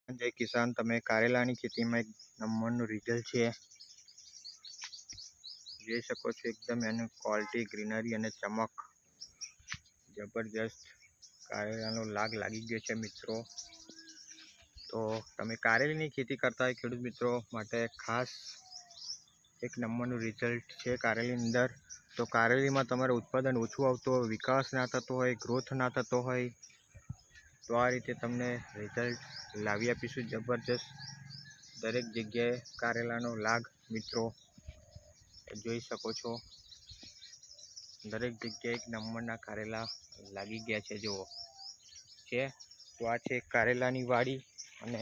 जय किसान तमे कारेलानी खेती में एक नंबर रिजल्ट है જોઈ શકો છો। एकदम એનું ક્વોલિટી ગ્રીનરી અને ચમક જબરજસ્ત કારેલાનો લાગ લાગી ગયો છે મિત્રો। તો તમે કારેલીની खेती करता હોય ખેડૂત મિત્રો માટે ખાસ એક નંબરનું રિઝલ્ટ છે કારેલી અંદર। તો કારેલીમાં તમારે ઉત્પાદન ઓછું આવતું હોય, વિકાસ ના થતો હોય, ગ્રોથ ના થતો હોય, તો આ રીતે તમને રિઝલ્ટ લાવી આપીશું જબરજસ્ત। દરેક જગ્યાએ કારેલાનો લાગ મિત્રો જોઈ શકો છો। દરેક જગ્યાએ એક નંબરના કારેલા લાગી ગયા છે જુઓ છે। તો આ છે કારેલાની વાડી અને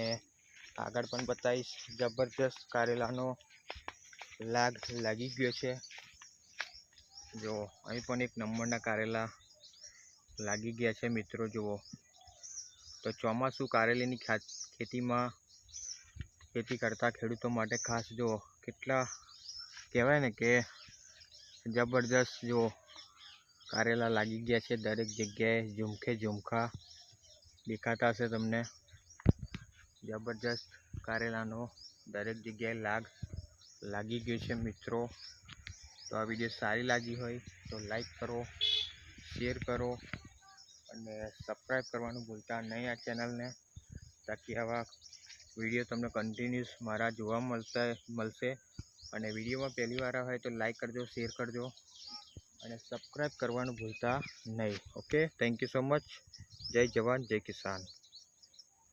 આગળ પણ બતાવીશ। જબરજસ્ત કારેલાનો લાગ લાગી ગયો છે જો અહીં પણ એક નંબરના કારેલા લાગી ગયા છે મિત્રો જુઓ। તો ચોમાસું કારેલીની ખેતી કરતા ખેડૂતો માટે ખાસ જો કેટલા કહેવાય ને કે જબરજસ્ત જો કારેલા લાગી ગયા છે। દરેક જગ્યાએ ઝુમખે ઝુમખા દેખાતા હશે તમને। જબરજસ્ત કારેલાનો દરેક જગ્યાએ લાગ લાગી ગયો છે મિત્રો। તો આ વિડીયો સારી લાગી હોય તો લાઈક કરો, શેર કરો અને સબસ્ક્રાઈબ કરવાનું ભૂલતા નહીં આ ચેનલને, તાકી આવા વિડીયો તમને કન્ટિન્યુઅસ મારા જોવા મળશે। અને વિડીયોમાં પહેલી વાર હોય તો લાઈક કરજો, શેર કરજો અને સબસ્ક્રાઈબ કરવાનું ભૂલતા નહીં। Okay, thank you so much. જય જવાન, જય કિસાન।